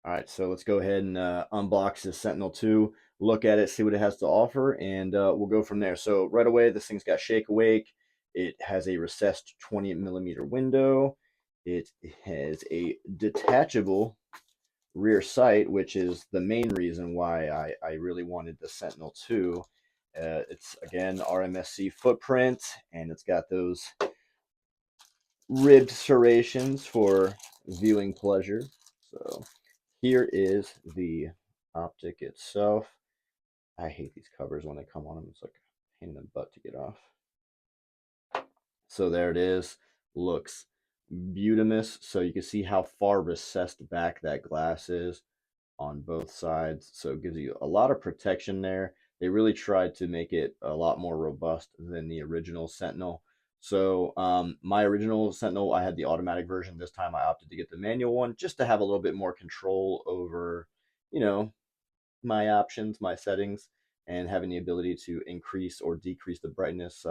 All right, so let's go ahead and unbox this Sentinel 2, look at it, see what it has to offer, and we'll go from there. So right away, this thing's got shake awake. It has a recessed 20mm window. It has a detachable rear sight, which is the main reason why I really wanted the Sentinel 2. It's, again, RMSc footprint, and it's got those ribbed serrations for viewing pleasure. So here is the optic itself. I hate these covers when they come on them. It's like a pain in the butt to get off. So there it is. Looks beautimous. So you can see how far recessed back that glass is on both sides. So it gives you a lot of protection there. They really tried to make it a lot more robust than the original Sentinel. So my original Sentinel, I had the automatic version. This time I opted to get the manual one just to have a little bit more control over, you know, my options, my settings, and having the ability to increase or decrease the brightness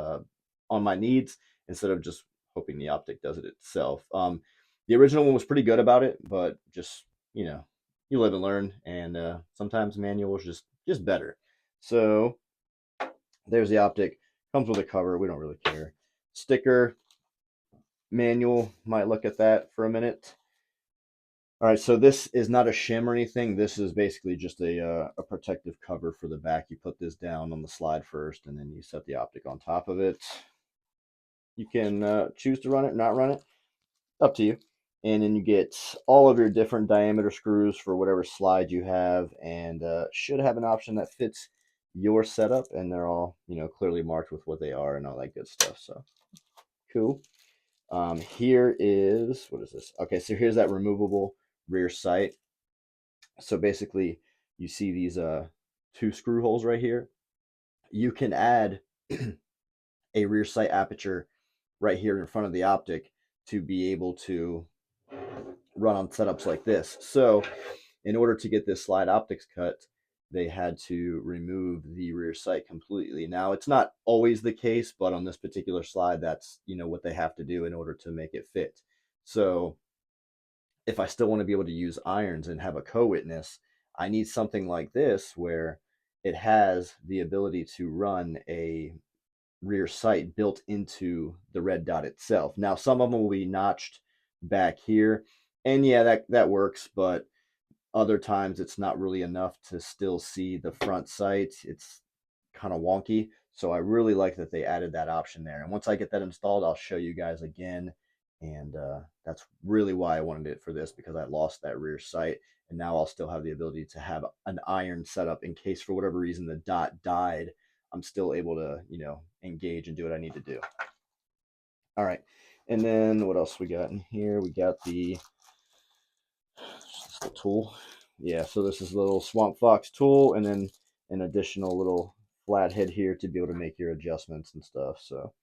on my needs instead of just hoping the optic does it itself. The original one was pretty good about it, but just, you live and learn, and sometimes manual is just better. So there's the optic. Comes with a cover. We don't really care. Sticker, manual. Might look at that for a minute. All right, so this is not a shim or anything. This is basically just a protective cover for the back. You put this down on the slide first, and then you set the optic on top of it. You can choose to run it, not run it, up to you. And then you get all of your different diameter screws for whatever slide you have, and should have an option that fits your setup. And they're all, clearly marked with what they are and all that good stuff. So cool. Here is, what is this? Okay, so here's that removable rear sight. So basically, you see these two screw holes right here. You can add a rear sight aperture right here in front of the optic to be able to run on setups like this. So in order to get this slide optics cut, they had to remove the rear sight completely. Now, it's not always the case, but on this particular slide, that's, what they have to do in order to make it fit. So if I still want to be able to use irons and have a co-witness, I need something like this where it has the ability to run a rear sight built into the red dot itself. Now, some of them will be notched back here, and yeah, that works, but other times it's not really enough to still see the front sight. It's kind of wonky. So I really like that they added that option there. And once I get that installed, I'll show you guys again. And that's really why I wanted it for this, because I lost that rear sight. And now I'll still have the ability to have an iron setup in case for whatever reason the dot died. I'm still able to, engage and do what I need to do. All right. And then what else we got in here? We got the tool. Yeah, so this is a little Swampfox tool, and then an additional little flathead here to be able to make your adjustments and stuff. So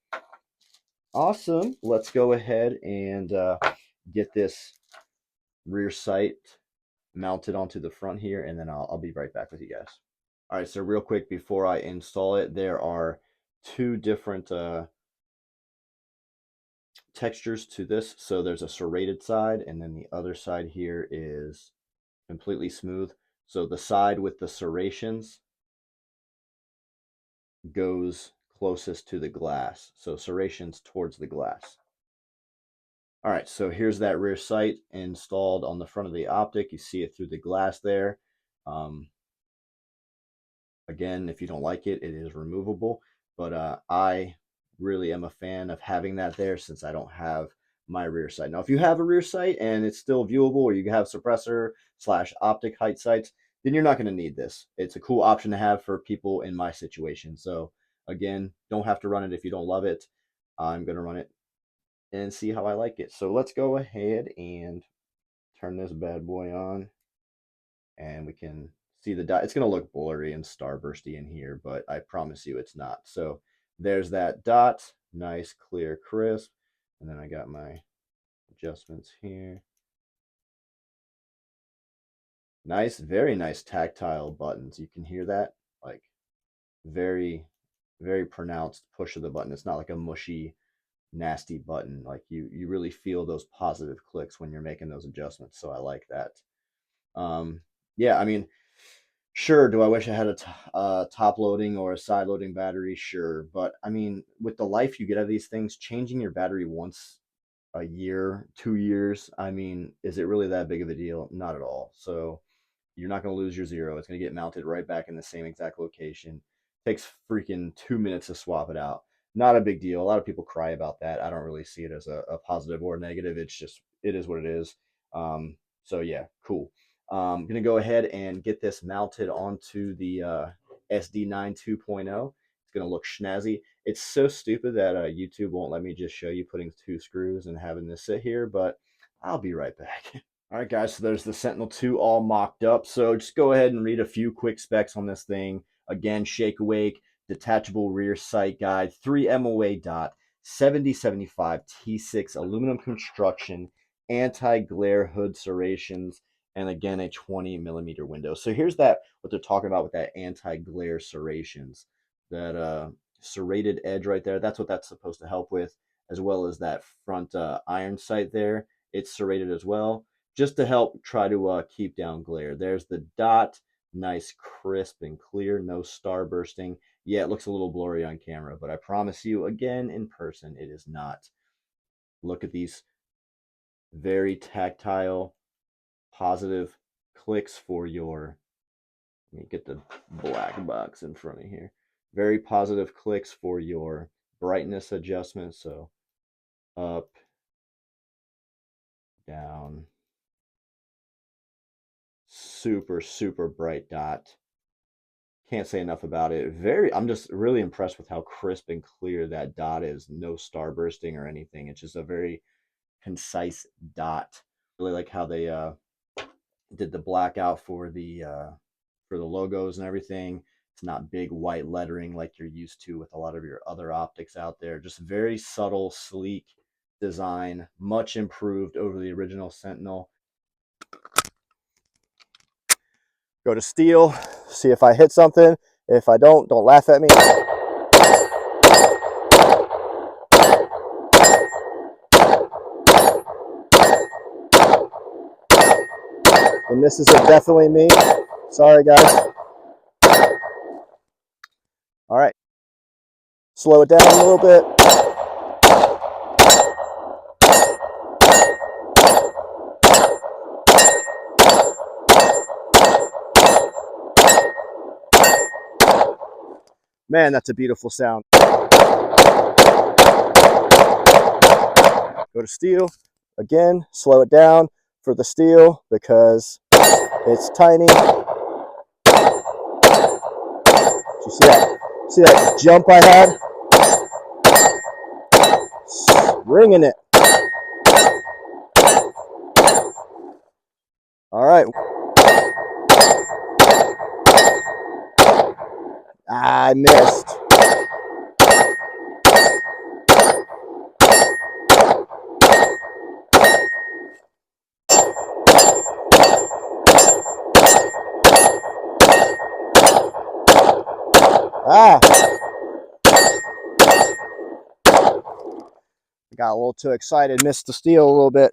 awesome. Let's go ahead and get this rear sight mounted onto the front here, and then I'll be right back with you guys. All right, so real quick before I install it, there are two different textures to this. So there's a serrated side, and then the other side here is completely smooth. So the side with the serrations goes closest to the glass. So serrations towards the glass. All right, so here's that rear sight installed on the front of the optic. You see it through the glass there. Again, if you don't like it, it is removable. But I really am a fan of having that there since I don't have my rear sight. Now, if you have a rear sight and it's still viewable, or you have suppressor / optic height sights, then you're not going to need this. It's a cool option to have for people in my situation. So again, don't have to run it if you don't love it. I'm going to run it and see how I like it. So let's go ahead and turn this bad boy on, and we can see the dot. It's going to look blurry and starbursty in here, but I promise you it's not. So there's that dot, nice, clear, crisp. And then I got my adjustments here. Nice, very nice tactile buttons. You can hear that, like very, very pronounced push of the button. It's not like a mushy, nasty button. Like you really feel those positive clicks when you're making those adjustments. So I like that. Yeah, I mean, sure, do I wish I had a top loading or a side loading battery? Sure, but I mean, with the life you get out of these things, changing your battery once a year, 2 years, I mean, is it really that big of a deal? Not at all. So you're not going to lose your zero. It's going to get mounted right back in the same exact location. Takes freaking 2 minutes to swap it out. Not a big deal. A lot of people cry about that. I don't really see it as a positive or negative. It's just, it is what it is. So yeah, cool. I'm going to go ahead and get this mounted onto the SD9 2.0. It's going to look snazzy. It's so stupid that YouTube won't let me just show you putting 2 screws and having this sit here, but I'll be right back. All right, guys, so there's the Sentinel 2 all mocked up. So just go ahead and read a few quick specs on this thing. Again, shake awake, detachable rear sight guide, 3 MOA dot, 7075 T6 aluminum construction, anti-glare hood serrations, and again, a 20mm window. So here's that, what they're talking about with that anti-glare serrations. That serrated edge right there, that's what that's supposed to help with, as well as that front iron sight there. It's serrated as well, just to help try to keep down glare. There's the dot, nice, crisp, and clear, no star bursting. Yeah, it looks a little blurry on camera, but I promise you, again, in person, it is not. Look at these very tactile, positive clicks for your, let me get the black box in front of here. Very positive clicks for your brightness adjustment. So up, down, super, super bright dot. Can't say enough about it. I'm just really impressed with how crisp and clear that dot is. No star bursting or anything. It's just a very concise dot. Really like how they did the blackout for the logos and everything. It's not big white lettering like you're used to with a lot of your other optics out there. Just very subtle, sleek design, much improved over the original Sentinel. Go to steel, see if I hit something. If I don't laugh at me. And this is definitely me. Sorry, guys. All right. Slow it down a little bit. Man, that's a beautiful sound. Go to steel. Again, slow it down for the steel because it's tiny. You see that? See that jump I had? Ringing it. All right. I missed. I got a little too excited, missed the steel a little bit.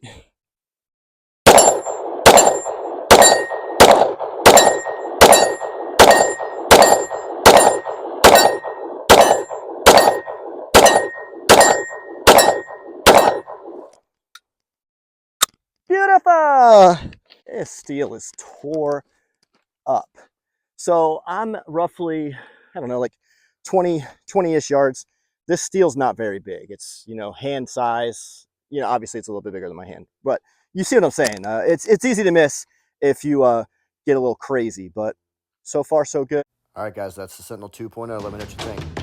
Beautiful! This steel is tore up. So I'm roughly, I don't know, like 20-ish yards. This steel's not very big. It's, you know, hand size. You know, obviously it's a little bit bigger than my hand, but you see what I'm saying. It's easy to miss if you get a little crazy, but so far so good. All right, guys, that's the Sentinel 2.0. Let me know what you think.